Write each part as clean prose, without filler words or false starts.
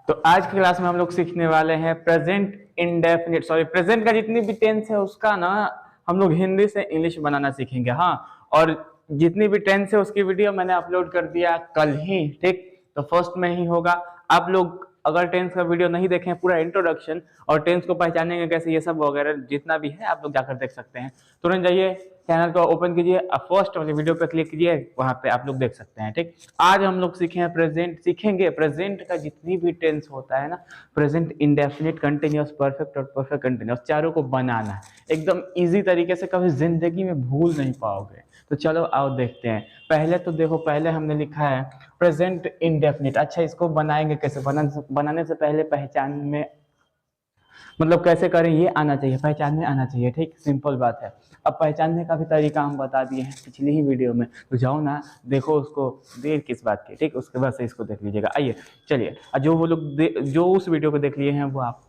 तो आज की क्लास में हम लोग सीखने वाले हैं प्रेजेंट इंडेफिनिट, सॉरी प्रेजेंट का जितनी भी टेंस है उसका ना हम लोग हिंदी से इंग्लिश बनाना सीखेंगे। हाँ, और जितनी भी टेंस है उसकी वीडियो मैंने अपलोड कर दिया कल ही, ठीक। तो फर्स्ट में ही होगा। आप लोग अगर टेंस का वीडियो नहीं देखें, पूरा इंट्रोडक्शन और टेंस को पहचानेंगे कैसे, ये सब वगैरह जितना भी है आप लोग जाकर देख सकते हैं। तुरंत जाइए चैनल को ओपन कीजिए, फर्स्ट वाली वीडियो पर क्लिक कीजिए, वहां पे आप लोग देख सकते हैं, ठीक। आज हम लोग सीखेंगे प्रेजेंट का जितनी भी टेंस होता है ना, प्रेजेंट इंडेफिनिट, कंटिन्यूअस, परफेक्ट और परफेक्ट कंटिन्यूअस, चारों को बनाना है एकदम इजी तरीके से, कभी जिंदगी में भूल नहीं पाओगे। तो चलो आओ देखते हैं। पहले तो देखो, पहले हमने लिखा है प्रेजेंट इंडेफिनिट। अच्छा, इसको बनाएंगे कैसे? बनाने से पहले पहचान में, मतलब कैसे करें ये आना चाहिए, पहचानने आना चाहिए, ठीक। सिंपल बात है। अब पहचानने का भी तरीका हम बता दिए हैं पिछली ही वीडियो में, तो जाओ ना देखो उसको, देर किस बात की, ठीक। उसके बाद से इसको देख लीजिएगा। आइए चलिए, जो वो लोग जो उस वीडियो को देख लिए हैं वो आप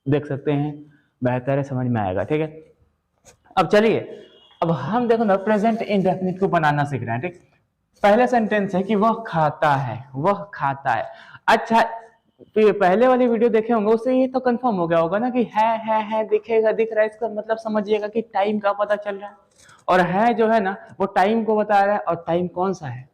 देख सकते हैं, बेहतर है, समझ में आएगा, ठीक है। अब चलिए, अब हम देखो ना प्रेजेंट इंडेफिनिट को बनाना सीख रहे हैं, ठीक। पहला सेंटेंस है कि वह खाता है, वह खाता है। अच्छा, पहले वाली वीडियो देखे होंगे उससे ये तो कंफर्म हो गया होगा ना कि है दिखेगा, दिख रहा है, इसका मतलब समझिएगा कि टाइम का पता चल रहा है। और है जो है ना वो टाइम को बता रहा है, और टाइम कौन सा है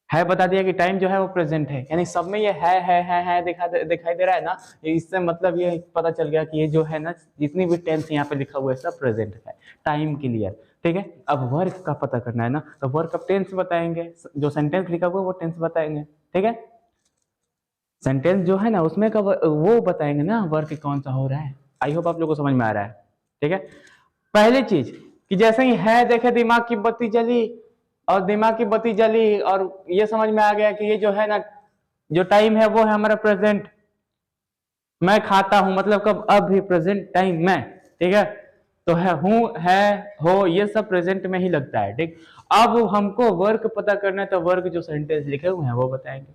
बता दिया कि टाइम जो है वो प्रेजेंट है, यानी सब में ये है दिखाई दे रहा है ना। इससे मतलब ये पता चल गया कि ये जो है ना जितनी भी टेंस यहाँ पे लिखा हुआ है सब प्रेजेंट है, टाइम क्लियर, ठीक है। अब वर्क का पता करना है ना, तो वर्क का टेंस बताएंगे, जो सेंटेंस लिखा हुआ है वो टेंस बताएंगे, ठीक है। सेंटेंस जो है ना उसमें का वो बताएंगे ना वर्क कौन सा हो रहा है। आई होप आप लोगों को समझ में आ रहा है, ठीक है। पहली चीज कि जैसे ही है देखे दिमाग की बत्ती जली, और दिमाग की बत्ती जली और ये समझ में आ गया कि ये जो है ना जो टाइम है वो है हमारा प्रेजेंट। मैं खाता हूं मतलब कब? अभी, प्रेजेंट टाइम में, ठीक है। तो है, हूं, है, हो, ये सब प्रेजेंट में ही लगता है, ठीक। अब हमको वर्क पता करना है, तो वर्क जो सेंटेंस लिखे हुए हैं वो बताएंगे।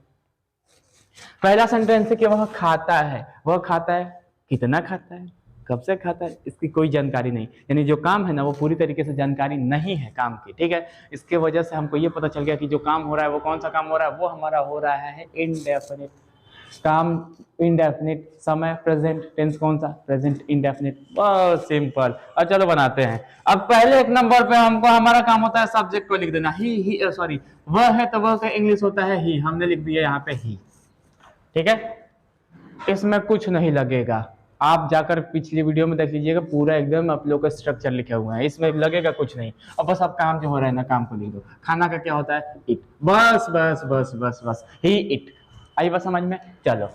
पहला सेंटेंस है कि वह खाता है। वह खाता है, कितना खाता है, कब से खाता है, इसकी कोई जानकारी नहीं, यानी जो काम है ना वो पूरी तरीके से जानकारी नहीं है काम की, ठीक है। इसके वजह से हमको ये पता चल गया कि जो काम हो रहा है वो कौन सा काम हो रहा है, वो हमारा हो रहा है इनडेफिनिट काम, इनडेफिनिट समय, प्रेजेंट टेंस कौन सा? Present indefinite. बहुत सिंपल। अब चलो बनाते हैं। अब पहले एक नंबर पे हमको हमारा काम होता है सब्जेक्ट को लिख देना, ही सॉरी वह है, तो वह का इंग्लिश होता है ही, हमने लिख दिया यहाँ पे ही, ठीक है। इसमें कुछ नहीं लगेगा, आप जाकर पिछली वीडियो में देख लीजिएगा, पूरा एकदम आप लोग का स्ट्रक्चर लिखे हुए हैं, इसमें लगेगा कुछ नहीं। अब बस आप काम जो हो रहा है ना काम को लिख दो। खाना का क्या होता है? इट, बस बस बस बस बस ही इट। आई बस समझ में? चलो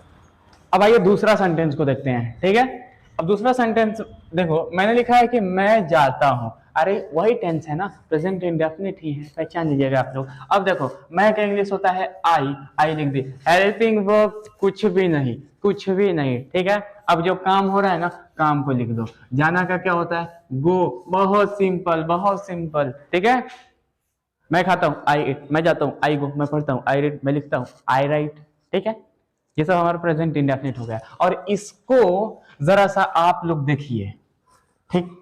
अब आइए दूसरा सेंटेंस को देखते हैं, ठीक है। अब दूसरा सेंटेंस देखो, मैंने लिखा है कि मैं जाता हूं, अरे वही टेंस है ना, प्रेजेंट इंडेफिनिट ही है, पहचान लीजिएगा आप लोग। अब देखो मैं का इंग्लिश होता है आई लिख दी, हेल्पिंग वर्ब कुछ भी नहीं, कुछ भी नहीं, ठीक है। अब जो काम हो रहा है ना काम को लिख दो। जाना का क्या होता है? गो, बहुत सिंपल, बहुत सिंपल, ठीक है। मैं खाता हूँ, आई इट, मैं जाता हूँ, आई गो, मैं पढ़ता हूँ, आई रीड, मैं लिखता हूँ, आई राइट, ठीक है। ये सब हमारा प्रेजेंट इंडेफिनिट हो गया। और इसको जरा सा आप लोग देखिए, ठीक,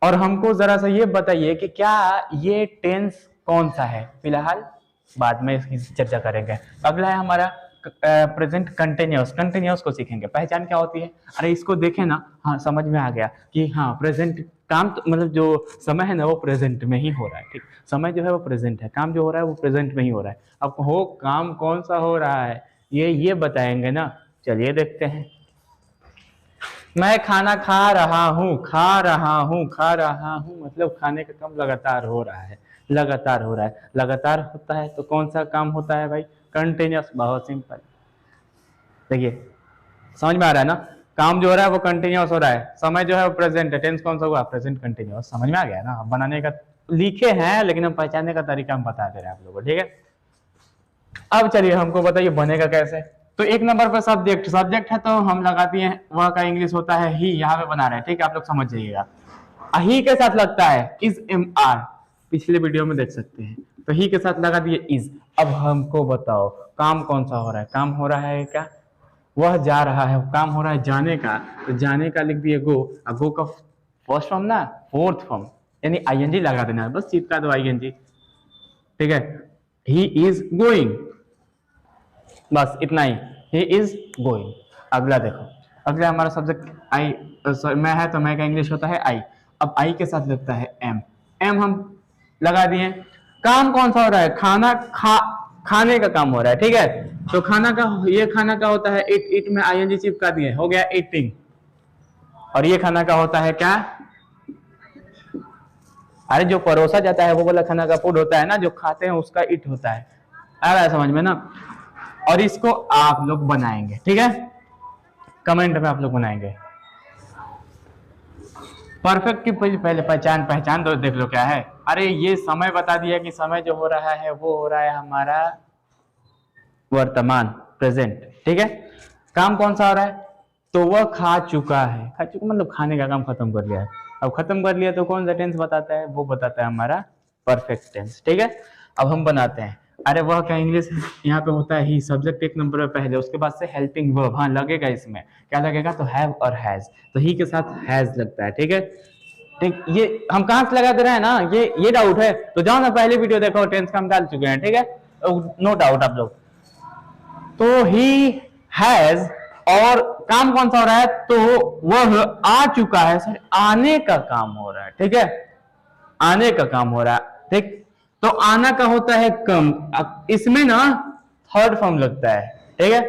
और हमको जरा सा ये बताइए कि क्या ये टेंस कौन सा है। फिलहाल बाद में इसकी चर्चा करेंगे। अगला है हमारा प्रेजेंट कंटिन्यूअस। कंटिन्यूअस को सीखेंगे, पहचान क्या होती है। अरे इसको देखें ना, हाँ समझ में आ गया कि हाँ प्रेजेंट काम तो, मतलब जो समय है ना वो प्रेजेंट में ही हो रहा है, ठीक। समय जो है वो प्रेजेंट है, काम जो हो रहा है वो प्रेजेंट में ही हो रहा है। अब हो काम कौन सा हो रहा है ये बताएंगे ना। चलिए देखते हैं। मैं खाना खा रहा हूँ, खा रहा हूँ, खा रहा हूँ, मतलब खाने का काम लगातार हो रहा है, लगातार हो रहा है। लगातार होता है तो कौन सा काम होता है भाई? कंटिन्यूअस। बहुत सिंपल, देखिए समझ में आ रहा है ना, काम जो हो रहा है वो कंटिन्यूअस हो रहा है, समय जो है वो प्रेजेंट है, टेंस कौन सा हुआ? Present continuous. समझ में आ गया ना। बनाने का लिखे हैं लेकिन हम पहचानने का तरीका हम बता दे रहे हैं आप लोगों को, ठीक है। अब चलिए हमको बताइए बनेगा कैसे। तो एक नंबर पर सब्जेक्ट, सब्जेक्ट है तो हम लगा दिए हैं, वह का इंग्लिश होता है ही, यहाँ पे बना रहे हैं, ठीक है। आप लोग समझ जाइएगा। ही के साथ लगता है इज, एम आर, पिछले वीडियो में देख सकते हैं। तो ही के साथ लगा दिए इज। अब हमको बताओ काम कौन सा हो रहा है? काम हो रहा है क्या? वह जा रहा है, काम हो रहा है जाने का, तो जाने का लिख दिए गो। गो का फर्स्ट फॉर्म ना फोर्थ फॉर्म, यानी आईएनजी लगा देना, बस चिपका दो आईएनजी, ठीक है। ही इज गोइंग, बस इतना ही। He is going. अगला देखो, अगला हमारा सब्जेक्ट आई, सॉरी मैं है तो मैं का इंग्लिश होता है आई। अब आई के साथ लगता है एम, एम हम लगा दिए। काम कौन सा हो रहा है, खाने का काम हो रहा है, ठीक है। तो खाना का, ये खाना का होता है इट, इट में आईएनजी चिपका दिए, हो गया ईटिंग। और ये खाना का होता है क्या, अरे जो परोसा जाता है वो वाला खाना का फूड होता है ना, जो खाते हैं उसका इट होता है। आ रहा है समझ में ना। और इसको आप लोग बनाएंगे, ठीक है, कमेंट में आप लोग बनाएंगे। परफेक्ट की पहले पहचान तो देख लो क्या है। अरे ये समय बता दिया कि समय जो हो रहा है वो हो रहा है हमारा वर्तमान, प्रेजेंट, ठीक है। काम कौन सा हो रहा है, तो वह खा चुका है, खा चुका मतलब खाने का काम खत्म कर लिया है। अब खत्म कर लिया तो कौन सा टेंस बताता है, वो बताता है हमारा परफेक्ट टेंस, ठीक है। अब हम बनाते हैं। अरे वह क्या इंग्लिश यहाँ पे होता है ही, सब्जेक्ट एक नंबर पे पहले, उसके बाद से हेल्पिंग वर्ब, हाँ लगेगा इसमें, क्या लगेगा, तो हैव और हैज, तो ही के साथ हैज लगता है, ठीक है। ठीक, ये हम कहाँ से लगा दे रहे हैं ना, ये डाउट है तो जाओ ना पहले वीडियो देखो, टेंस का हम डाल चुके हैं, ठीक है, नो डाउट आप लोग। तो ही हैज, और काम कौन सा हो रहा है, तो वह आ चुका है, सर आने का काम हो रहा है, ठीक है, आने का काम हो रहा है, ठीक। तो आना का होता है कम, इसमें ना थर्ड फॉर्म लगता है, ठीक है।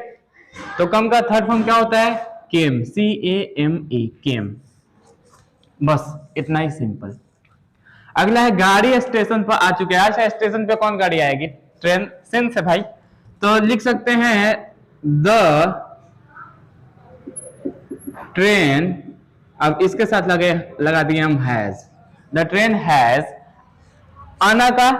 तो कम का थर्ड फॉर्म क्या होता है, केम, CAME, केम, बस इतना ही सिंपल। अगला है गाड़ी स्टेशन पर आ चुके हैं। अच्छा स्टेशन पे कौन गाड़ी आएगी, ट्रेन, सेंस है भाई, तो लिख सकते हैं द ट्रेन, अब इसके साथ लगा दिए हम हैज, द ट्रेन हैज, आना का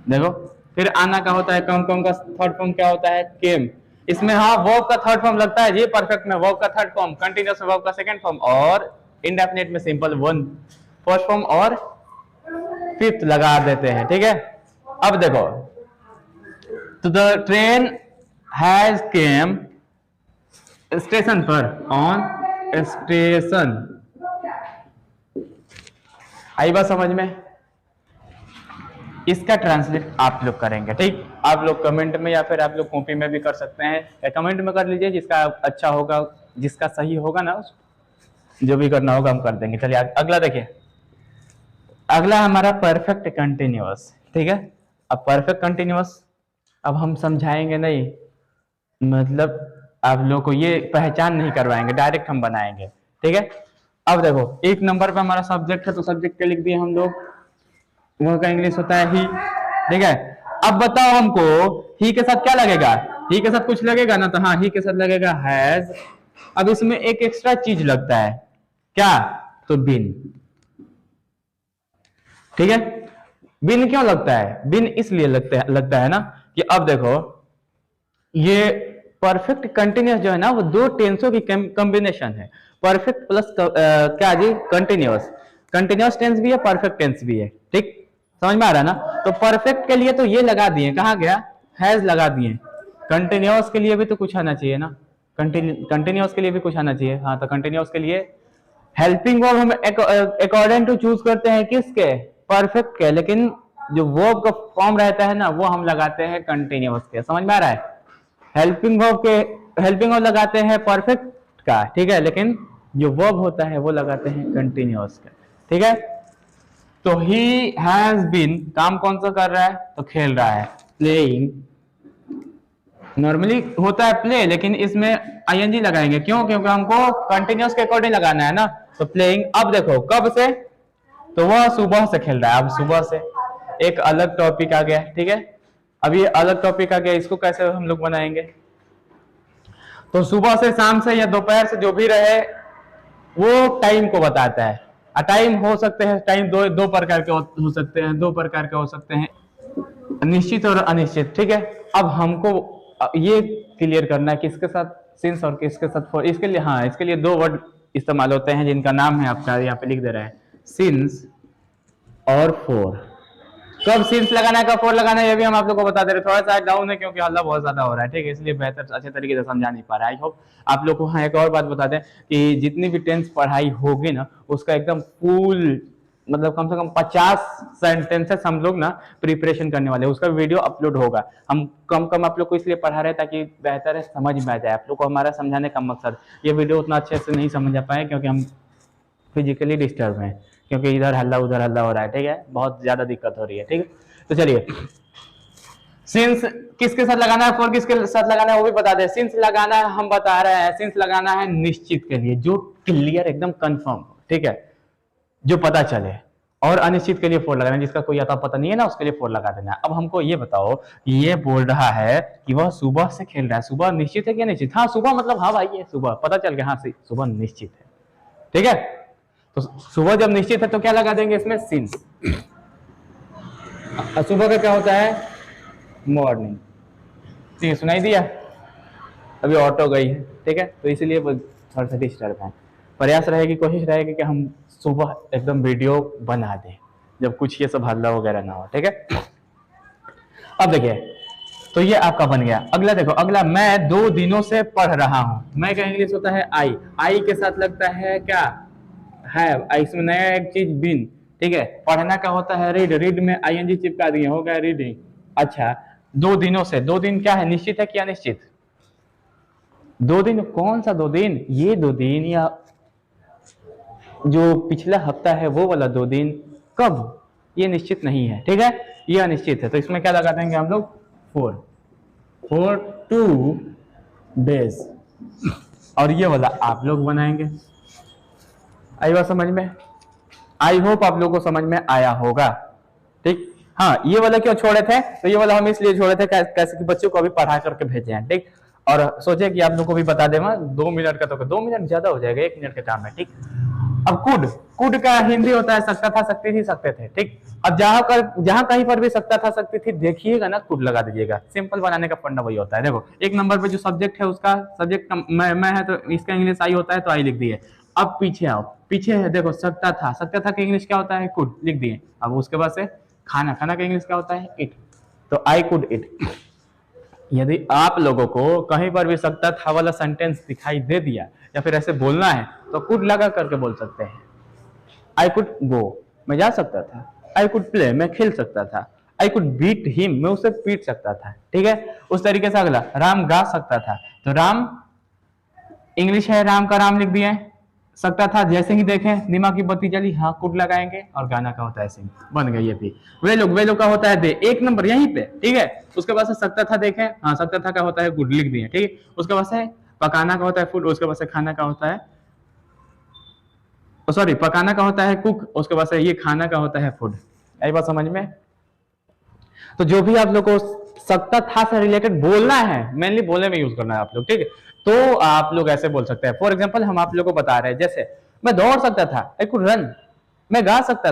देखो, फिर आना का होता है कम, कम का थर्ड फॉर्म क्या होता है, केम। इसमें हाँ वर्ब का थर्ड फॉर्म लगता है, ये परफेक्ट में वर्ब का थर्ड फॉर्म, कंटिन्यूअस में वर्ब का सेकंड फॉर्म, और इंडेफिनिट में सिंपल वन फर्स्ट फॉर्म और फिफ्थ लगा देते हैं, ठीक है। अब देखो, तो the train has came station पर, ऑन स्टेशन, आई बात समझ में। इसका ट्रांसलेट आप लोग करेंगे, ठीक, आप लोग कमेंट में या फिर आप लोग कॉपी में भी कर सकते हैं, या कमेंट में कर लीजिए, जिसका अच्छा होगा, जिसका सही होगा ना, जो भी करना होगा हम कर देंगे। चलिए अगला देखिए, अगला हमारा परफेक्ट कंटिन्यूअस, ठीक है। अब परफेक्ट कंटिन्यूअस अब हम समझाएंगे नहीं, मतलब आप लोग को ये पहचान नहीं करवाएंगे, डायरेक्ट हम बनाएंगे, ठीक है। अब देखो एक नंबर पे हमारा सब्जेक्ट है, तो सब्जेक्ट के लिख दिए हम लोग, वह का इंग्लिश होता है ही, ठीक है। अब बताओ हमको ही के साथ क्या लगेगा, ही के साथ कुछ लगेगा ना, तो हाँ ही के साथ लगेगा हैज। अब इसमें एक एक्स्ट्रा चीज लगता है, क्या, तो बिन, ठीक है। बिन क्यों लगता है, बिन इसलिए लगता है ना कि अब देखो ये परफेक्ट कंटिन्यूअस जो है ना, वो दो टेंसों की कॉम्बिनेशन है, परफेक्ट प्लस क्या जी, कंटिन्यूअस, कंटिन्यूअस टेंस भी है, परफेक्ट टेंस भी है, ठीक, समझ में आ रहा है ना। तो परफेक्ट के लिए तो ये लगा दिए, कहा गया, हैज लगा दिए, कंटिन्यूअस के लिए भी तो कुछ आना चाहिए ना, कंटिन्यूअस के लिए भी कुछ आना चाहिए, हाँ तो कंटिन्यूअस के लिए हेल्पिंग वर्ब हम अकॉर्डिंग टू चूज करते हैं किसके, परफेक्ट के, लेकिन जो वर्ब का फॉर्म रहता है ना वो हम लगाते हैं कंटिन्यूअस के, समझ में आ रहा है। हेल्पिंग वर्ब के, हेल्पिंग वर्ब लगाते हैं परफेक्ट का, ठीक है, लेकिन जो वर्ब होता है वो लगाते हैं कंटिन्यूअस का, ठीक है। तो ही हैज बीन, काम कौन सा कर रहा है, तो खेल रहा है, प्लेइंग, नॉर्मली होता है प्ले, लेकिन इसमें आईएनजी लगाएंगे, क्यों, क्योंकि हमको कंटिन्यूअस के अकॉर्डिंग लगाना है ना, तो प्लेइंग। अब देखो कब से, तो वह सुबह से खेल रहा है, अब सुबह से एक अलग टॉपिक आ गया, ठीक है। अब ये अलग टॉपिक आ गया, इसको कैसे हम लोग बनाएंगे, तो सुबह से, शाम से या दोपहर से जो भी रहे वो टाइम को बताता है। टाइम हो सकते हैं, टाइम दो प्रकार के हो सकते हैं, दो प्रकार के हो सकते हैं, निश्चित और अनिश्चित, ठीक है। अब हमको ये क्लियर करना है किसके साथ सिंस और किसके साथ फॉर, इसके लिए हाँ, इसके लिए दो वर्ड इस्तेमाल होते हैं जिनका नाम है आपका यहाँ पे लिख दे रहे हैं, सिंस और फॉर। कब सिंस लगाना है, कब फॉर लगाना है, ये भी हम आप लोग को बता दे रहे हैं। थोड़ा सा डाउन है क्योंकि हल्ला बहुत ज्यादा हो रहा है, ठीक है, इसलिए बेहतर अच्छे तरीके से समझा नहीं पा रहा है। आई होप आप लोग को हाँ एक और बात बता दें कि जितनी भी टेंस पढ़ाई होगी ना उसका एकदम फुल मतलब कम से कम 50 सेंटेंसेस हम लोग ना प्रिपरेशन करने वाले हैं, उसका वीडियो अपलोड होगा। हम कम आप लोग को इसलिए पढ़ा रहे हैं ताकि बेहतर है समझ में आ जाए आप लोग को। हमारा समझाने का मकसद, ये वीडियो उतना अच्छे से नहीं समझ आ पाए क्योंकि हम फिजिकली डिस्टर्ब हैं, क्योंकि इधर हल्ला उधर हल्ला हो रहा है, ठीक है, बहुत ज्यादा दिक्कत हो रही है, ठीक है। तो चलिए, सिंस किसके साथ लगाना है, फॉर किसके साथ लगाना है वो भी बता दें। सिंस लगाना है, हम बता रहे हैं, सिंस लगाना है निश्चित के लिए, जो क्लियर एकदम कंफर्म, ठीक है, जो पता चले। और अनिश्चित के लिए फोर लगाना है, जिसका कोई आता पता नहीं है ना, उसके लिए फोर लगा देना है। अब हमको ये बताओ, ये बोल रहा है कि वह सुबह से खेल रहा है, सुबह निश्चित है क्या निश्चित? हाँ सुबह मतलब हाँ भाई ये सुबह, पता चल गया, हाँ सुबह निश्चित है, ठीक है। तो सुबह जब निश्चित है तो क्या लगा देंगे इसमें, सिंस। सुबह का क्या होता है, मॉर्निंग, ठीक है, सुनाई दिया? अभी ऑटो गई है, ठीक है, तो इसलिए थोड़ा सा डिस्टर्ब है। प्रयास रहेगी, कोशिश रहेगी कि हम सुबह एकदम वीडियो बना दें जब कुछ ये सब हल्ला वगैरह ना हो, ठीक है। अब देखिए, तो ये आपका बन गया। अगला देखो, अगला, मैं 2 दिनों से पढ़ रहा हूं। मैं का इंग्लिश होता है आई के साथ लगता है क्या, हैव, इसमें नया एक चीज बीन, ठीक है। पढ़ना का होता है रीड में आईएनजी चिपका दिए, हो गया रीडिंग। अच्छा, 2 दिनों से, 2 दिन क्या है, निश्चित है क्या अनिश्चित? 2 दिन, कौन सा 2 दिन, ये 2 दिन या जो पिछला हफ्ता है वो वाला 2 दिन, कब, ये निश्चित नहीं है, ठीक है, ये अनिश्चित है। तो इसमें क्या लगा देंगे हम लोग, 4 2 days। और ये वाला आप लोग बनाएंगे। आई बात समझ में? आई होप आप लोगों को समझ में आया होगा, ठीक। हाँ, ये वाला क्यों छोड़े थे, तो ये वाला हम इसलिए छोड़े थे कैसे कि बच्चों को अभी पढ़ा करके भेजे हैं, ठीक। और सोचे कि आप लोगों को भी बता दें, 2 मिनट का, तो 2 मिनट ज्यादा हो जाएगा, 1 मिनट का काम है, ठीक। अब कुड का हिंदी होता है सकता था, सकती थी, सकते थे, ठीक। अब जहां कहीं पर भी सकता था, सकती थी देखिएगा ना, कुड लगा दीजिएगा। सिंपल बनाने का फंडा वही होता है। देखो, 1 नंबर पे जो सब्जेक्ट है उसका, सब्जेक्ट मैं है तो इसका इंग्लिश आई होता है, तो आई लिख दिए। अब पीछे आओ, पीछे है देखो, सकता था का इंग्लिश क्या होता है, कुड, लिख दिए। अब उसके बाद से खाना का इंग्लिश क्या होता है, इट, तो आई कुड इट। यदि आप लोगों को कहीं पर भी सकता था वाला सेंटेंस दिखाई दे दिया या फिर ऐसे बोलना है तो कुड लगा करके बोल सकते हैं। आई कुड गो, मैं जा सकता था। आई कुड प्ले, मैं खेल सकता था। आई कुड बीट हिम, मैं उसे पीट सकता था, ठीक है। उस तरीके से अगला, राम गा सकता था, तो राम इंग्लिश है, राम का राम लिख दिए। सकता था, जैसे ही देखें दिमाग की बत्ती जली, हाँ कुड लगाएंगे। और गाना का होता है सिंग, बन गई ये भी। वे लोग का होता है दे, 1 नंबर यहीं पे, ठीक है। उसके बाद से सकता था देखें, हाँ सकता था का होता है गुड, लिख दिए, ठीक है। उसके बाद से पकाना का होता है फूड, उसके बाद से खाना का होता है, सॉरी, पकाना का होता है कुक, उसके बाद से ये खाना का होता है फूड। यही बात समझ में? तो जो भी आप लोग को सकता था से रिलेटेड बोलना है, मेनली बोलने में यूज करना है आप लोग, ठीक है। तो आप लोग ऐसे बोल सकते हैं। फॉर एग्जाम्पल हम आप लोग को बता रहे हैं, जैसे मैं दौड़ सकता था, आई कुड रन, मैं गा सकता था।